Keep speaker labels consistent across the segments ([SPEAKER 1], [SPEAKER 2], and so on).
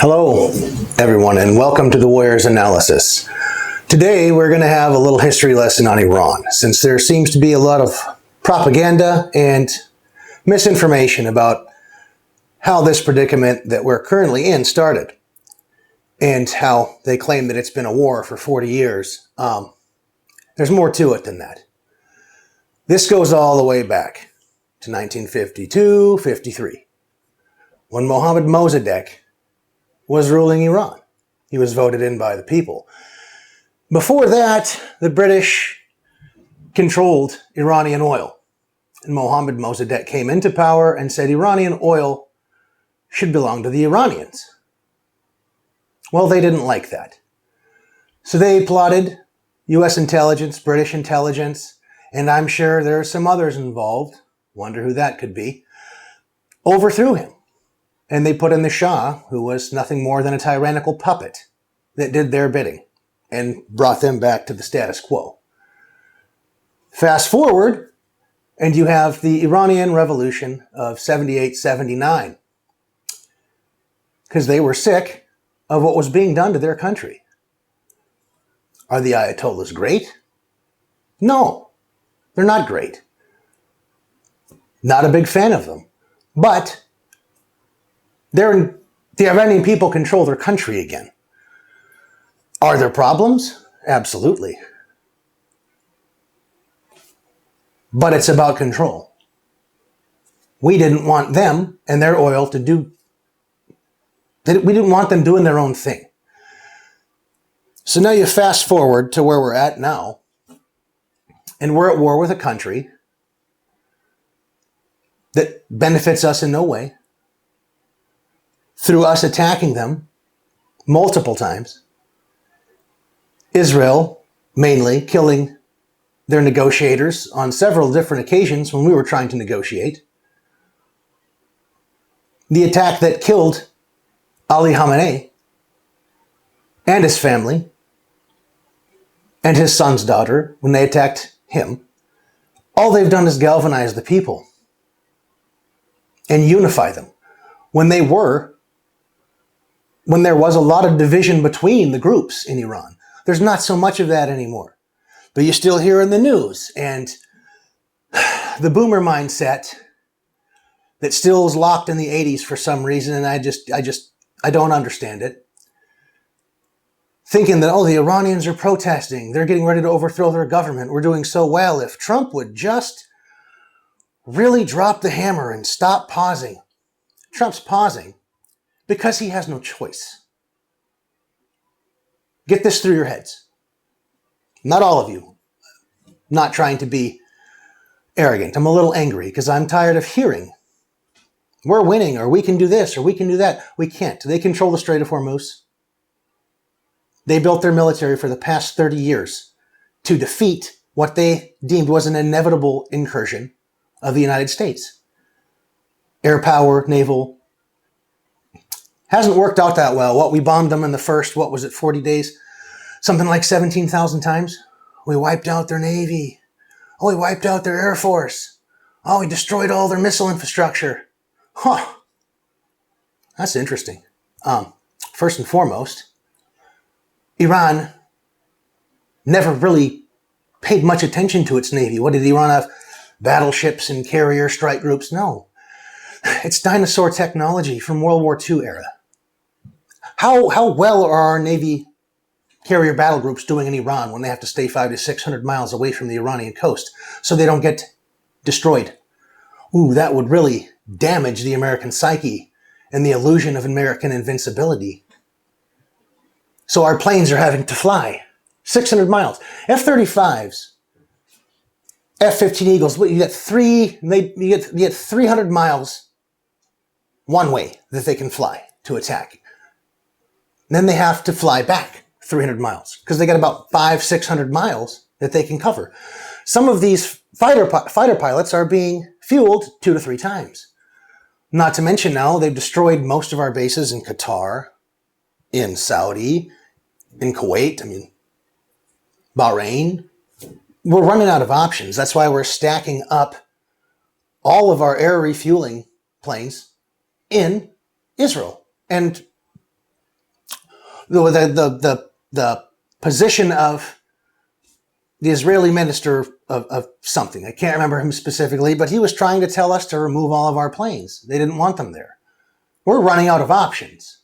[SPEAKER 1] Hello, everyone, and welcome to the Warriors Analysis. Today, we're going to have a little history lesson on Iran, since there seems to be a lot of propaganda and misinformation about how this predicament that we're currently in started, and how they claim that it's been a war for 40 years. There's more to it than that. This goes all the way back to 1952-53, when Mohammad Mossadegh was ruling Iran. He was voted in by the people. Before that, the British controlled Iranian oil. And Mohammad Mossadegh came into power and said Iranian oil should belong to the Iranians. Well, they didn't like that. So they plotted, US intelligence, British intelligence, and I'm sure there are some others involved, wonder who that could be, overthrew him. And they put in the Shah, who was nothing more than a tyrannical puppet that did their bidding and brought them back to the status quo. Fast forward, and you have the Iranian Revolution of 78-79, because they were sick of what was being done to their country. Are the Ayatollahs great? No, they're not great. Not a big fan of them. But the Iranian people control their country again. Are there problems? Absolutely. But it's about control. We didn't want them and their oil we didn't want them doing their own thing. So now you fast forward to where we're at now, and we're at war with a country that benefits us in no way, through us attacking them multiple times. Israel, mainly, killing their negotiators on several different occasions when we were trying to negotiate. The attack that killed Ali Khamenei and his family and his son's daughter when they attacked him. All they've done is galvanize the people and unify them. When there was a lot of division between the groups in Iran. There's not so much of that anymore. But you still hear in the news, and the boomer mindset that still is locked in the 80s for some reason, and I don't understand it. Thinking that, the Iranians are protesting, they're getting ready to overthrow their government, we're doing so well. If Trump would just really drop the hammer and stop pausing. Trump's pausing because he has no choice. Get this through your heads. Not all of you. Not trying to be arrogant. I'm a little angry because I'm tired of hearing we're winning, or we can do this, or we can do that. We can't. They control the Strait of Hormuz. They built their military for the past 30 years to defeat what they deemed was an inevitable incursion of the United States. Air power, naval. Hasn't worked out that well. We bombed them in the first, 40 days? Something like 17,000 times. We wiped out their Navy. We wiped out their Air Force. We destroyed all their missile infrastructure. That's interesting. First and foremost, Iran never really paid much attention to its Navy. What did Iran have? Battleships and carrier strike groups? No. It's dinosaur technology from World War II era. How well are our Navy carrier battle groups doing in Iran when they have to stay 500 to 600 miles away from the Iranian coast so they don't get destroyed? That would really damage the American psyche and the illusion of American invincibility. So our planes are having to fly 600 miles. F-35s, F-15 Eagles, you get 300 miles one way that they can fly to attack. Then they have to fly back 300 miles because they got about 500-600 miles that they can cover. Some of these fighter pilots are being fueled 2 to 3 times. Not to mention now they've destroyed most of our bases in Qatar, in Saudi, in Kuwait, Bahrain. We're running out of options. That's why we're stacking up all of our air refueling planes in Israel. And the position of the Israeli minister of something. I can't remember him specifically, but he was trying to tell us to remove all of our planes. They didn't want them there. We're running out of options.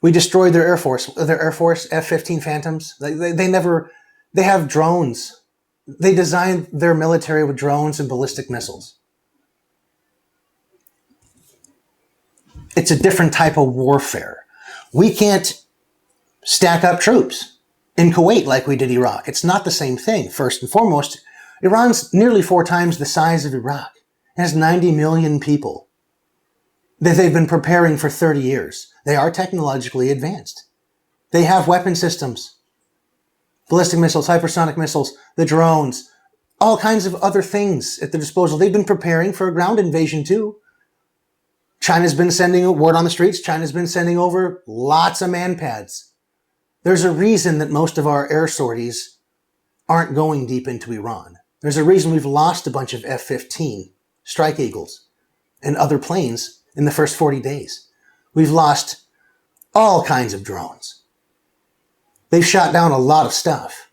[SPEAKER 1] We destroyed their Air Force F-15 Phantoms. They have drones. They designed their military with drones and ballistic missiles. It's a different type of warfare. We can't stack up troops in Kuwait like we did Iraq. It's not the same thing. First and foremost, Iran's nearly 4 times the size of Iraq. It has 90 million people that they've been preparing for 30 years. They are technologically advanced. They have weapon systems, ballistic missiles, hypersonic missiles, the drones, all kinds of other things at their disposal. They've been preparing for a ground invasion too. China's been sending a word on the streets. China's been sending over lots of man-pads. There's a reason that most of our air sorties aren't going deep into Iran. There's a reason we've lost a bunch of F-15 Strike Eagles and other planes in the first 40 days. We've lost all kinds of drones. They've shot down a lot of stuff.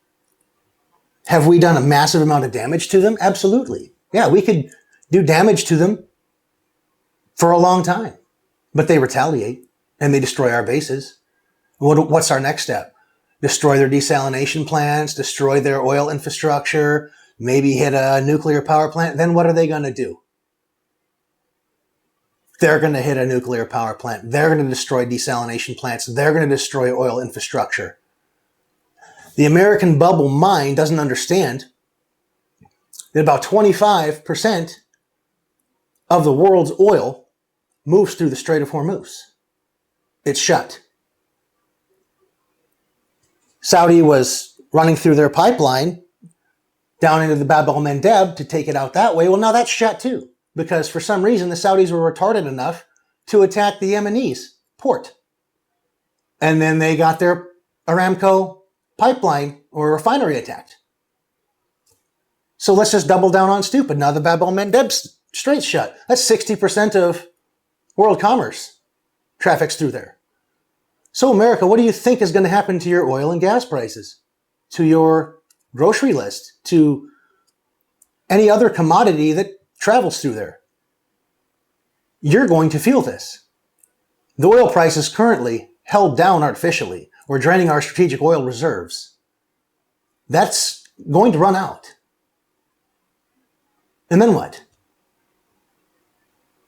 [SPEAKER 1] Have we done a massive amount of damage to them? Absolutely. Yeah, we could do damage to them for a long time, but they retaliate and they destroy our bases. What's our next step? Destroy their desalination plants, destroy their oil infrastructure, maybe hit a nuclear power plant. Then what are they going to do? They're going to hit a nuclear power plant. They're going to destroy desalination plants. They're going to destroy oil infrastructure. The American bubble mind doesn't understand that about 25% of the world's oil moves through the Strait of Hormuz. It's shut. Saudi was running through their pipeline down into the Bab el-Mandeb to take it out that way. Well, now that's shut too, because for some reason the Saudis were retarded enough to attack the Yemenis port. And then they got their Aramco pipeline or refinery attacked. So let's just double down on stupid. Now the Bab el-Mandeb Strait's shut. That's 60% of world commerce traffics through there. So America, what do you think is going to happen to your oil and gas prices, to your grocery list, to any other commodity that travels through there? You're going to feel this. The oil price is currently held down artificially. We're draining our strategic oil reserves. That's going to run out. And then what?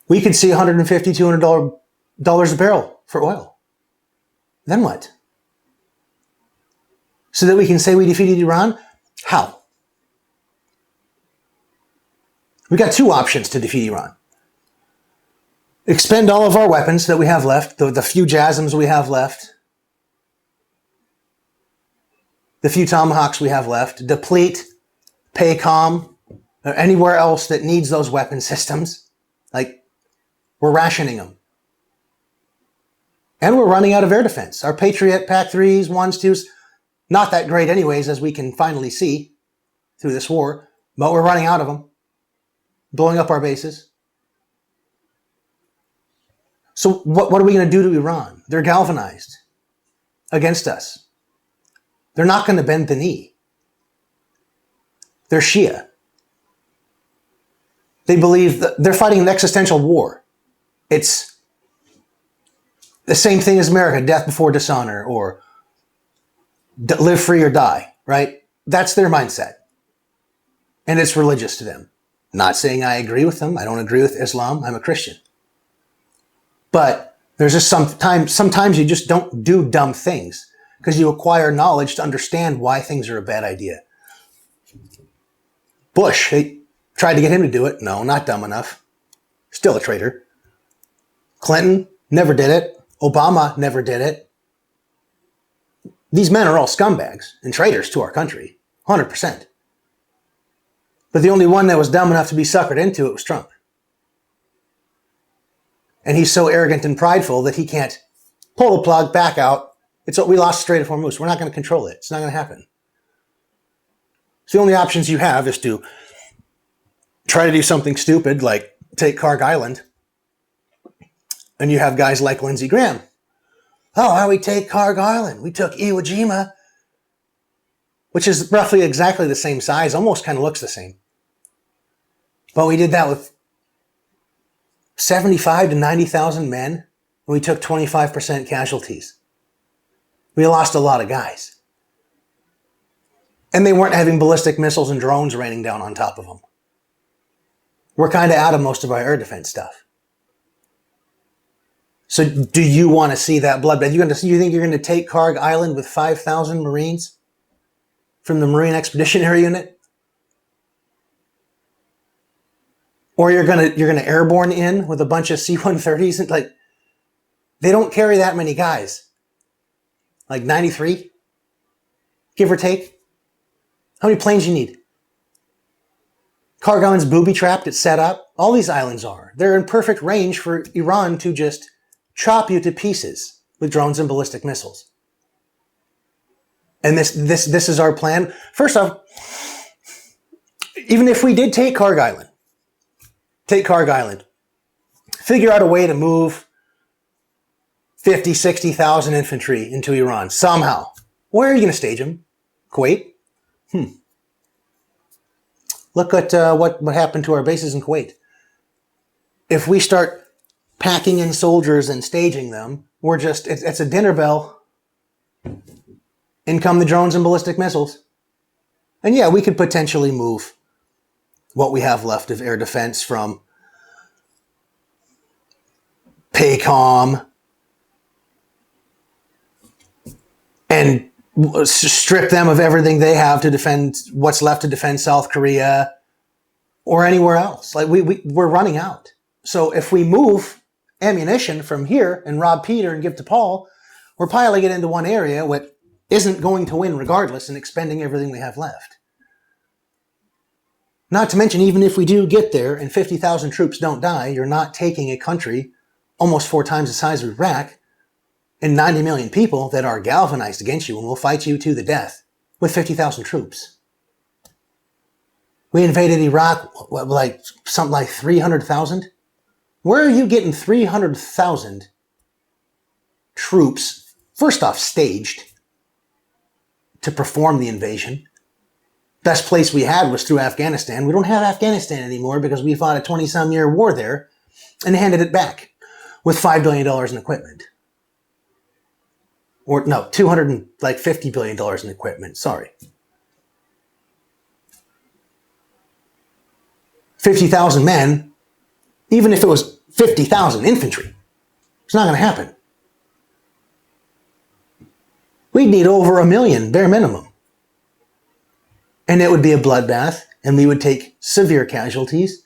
[SPEAKER 1] We could see $150, $200 a barrel for oil. Then what? So that we can say we defeated Iran? How? We got 2 options to defeat Iran. Expend all of our weapons that we have left, the few JASSMs we have left, the few Tomahawks we have left, deplete PACOM, or anywhere else that needs those weapon systems. Like, we're rationing them. And we're running out of air defense. Our Patriot PAC-3s, 1s, 2s, not that great anyways, as we can finally see through this war, but we're running out of them, blowing up our bases. So what are we going to do to Iran? They're galvanized against us. They're not going to bend the knee. They're Shia. They believe that they're fighting an existential war. It's the same thing as America, death before dishonor, or live free or die, right? That's their mindset. And it's religious to them. Not saying I agree with them. I don't agree with Islam. I'm a Christian. But there's just sometimes you just don't do dumb things because you acquire knowledge to understand why things are a bad idea. Bush, they tried to get him to do it. No, not dumb enough. Still a traitor. Clinton never did it. Obama never did it. These men are all scumbags and traitors to our country, 100%. But the only one that was dumb enough to be suckered into it was Trump. And he's so arrogant and prideful that he can't pull the plug back out. We lost the Strait of Hormuz. We're not going to control it. It's not going to happen. So the only options you have is to try to do something stupid like take Karg Island. And you have guys like Lindsey Graham Oh, how we take Karg Island? We took Iwo Jima, which is roughly exactly the same size, almost kind of looks the same. But we did that with 75 to 90,000 men, and we took 25% casualties. We lost a lot of guys. And they weren't having ballistic missiles and drones raining down on top of them. We're kind of out of most of our air defense stuff. So do you want to see that bloodbath? You think you're going to take Karg Island with 5,000 Marines from the Marine Expeditionary Unit? Or you're going to airborne in with a bunch of C-130s? Like, they don't carry that many guys. Like 93, give or take. How many planes you need? Karg Island's booby-trapped, it's set up. All these islands are. They're in perfect range for Iran to just chop you to pieces with drones and ballistic missiles. And this is our plan. First off, even if we did take Karg Island, figure out a way to move 50, 60,000 infantry into Iran somehow. Where are you going to stage them? Kuwait? Look at what happened to our bases in Kuwait. If we start packing in soldiers and staging them, it's a dinner bell. In come the drones and ballistic missiles. And yeah, we could potentially move what we have left of air defense from PACOM and strip them of everything they have to defend what's left to defend South Korea or anywhere else. Like we're running out. So if we move ammunition from here and rob Peter and give to Paul, we're piling it into one area which isn't going to win regardless and expending everything we have left. Not to mention, even if we do get there and 50,000 troops don't die, you're not taking a country almost 4 times the size of Iraq and 90 million people that are galvanized against you and will fight you to the death with 50,000 troops. We invaded Iraq, something like 300,000? Where are you getting 300,000 troops, first off, staged to perform the invasion? Best place we had was through Afghanistan. We don't have Afghanistan anymore because we fought a 20-some-year war there and handed it back with $5 billion in equipment. Or no, $250 billion in equipment. Sorry. 50,000 men, even if it was 50,000 infantry, it's not going to happen. We'd need over 1 million, bare minimum. And it would be a bloodbath, and we would take severe casualties.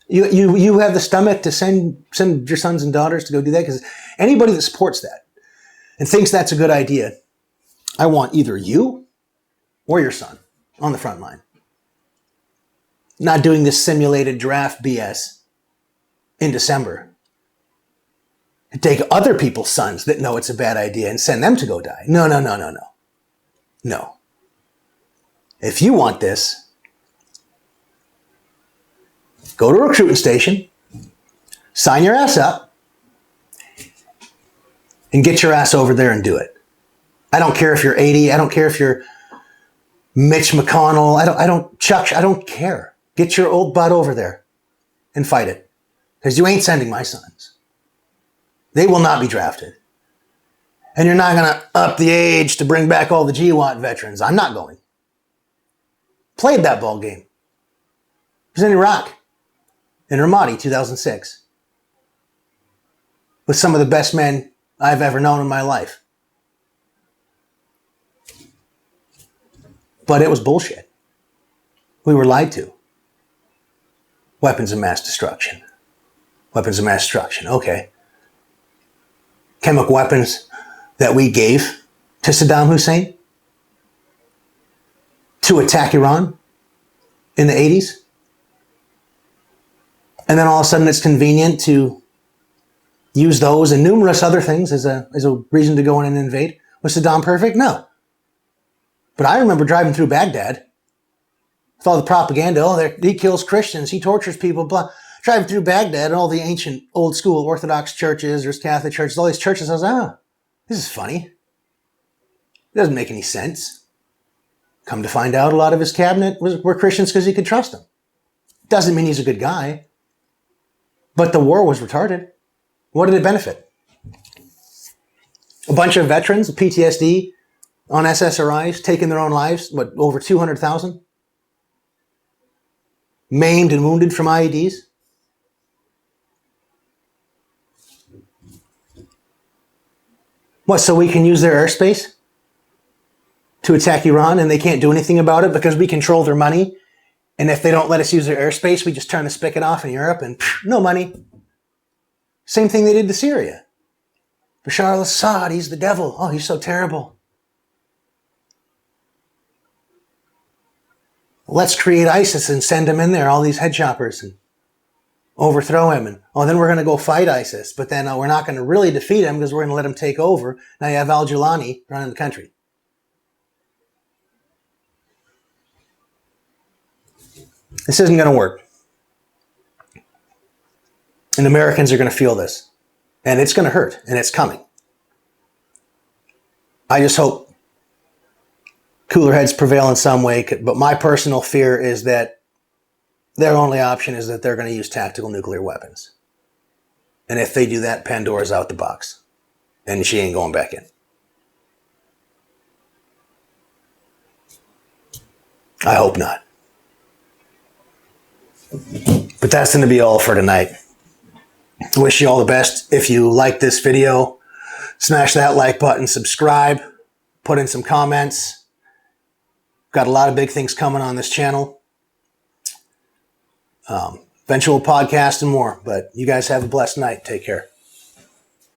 [SPEAKER 1] You have the stomach to send your sons and daughters to go do that? Because anybody that supports that and thinks that's a good idea, I want either you or your son on the front line. Not doing this simulated draft BS in December. And take other people's sons that know it's a bad idea and send them to go die. No. No. If you want this, go to a recruiting station, sign your ass up, and get your ass over there and do it. I don't care if you're 80. I don't care if you're Mitch McConnell. I don't care. Get your old butt over there and fight it. Because you ain't sending my sons. They will not be drafted. And you're not going to up the age to bring back all the GWAT veterans. I'm not going. Played that ball game. It was in Iraq, in Ramadi, 2006. With some of the best men I've ever known in my life. But it was bullshit. We were lied to. Weapons of mass destruction. Weapons of mass destruction, okay. Chemical weapons that we gave to Saddam Hussein to attack Iran in the 80s. And then all of a sudden it's convenient to use those and numerous other things as a reason to go in and invade. Was Saddam perfect? No. But I remember driving through Baghdad with all the propaganda. Oh, he kills Christians. He tortures people. Blah. Driving through Baghdad and all the ancient old school Orthodox churches, there's Catholic churches, all these churches. I was This is funny. It doesn't make any sense. Come to find out, a lot of his cabinet were Christians because he could trust them. Doesn't mean he's a good guy. But the war was retarded. What did it benefit? A bunch of veterans with PTSD on SSRIs taking their own lives, over 200,000? Maimed and wounded from IEDs? What, so we can use their airspace to attack Iran and they can't do anything about it because we control their money? And if they don't let us use their airspace, we just turn the spigot off in Europe and no money. Same thing they did to Syria. Bashar al-Assad, he's the devil. Oh, he's so terrible. Let's create ISIS and send him in there, all these head choppers, and overthrow him. And then we're going to go fight ISIS. But then we're not going to really defeat him because we're going to let him take over. Now you have al-Jilani running the country. This isn't going to work. And Americans are going to feel this. And it's going to hurt. And it's coming. I just hope cooler heads prevail in some way. But my personal fear is that their only option is that they're going to use tactical nuclear weapons. And if they do that, Pandora's out the box. And she ain't going back in. I hope not. But that's going to be all for tonight. I wish you all the best. If you like this video, smash that like button, subscribe, put in some comments. Got a lot of big things coming on this channel. Eventual podcast and more. But you guys have a blessed night. Take care.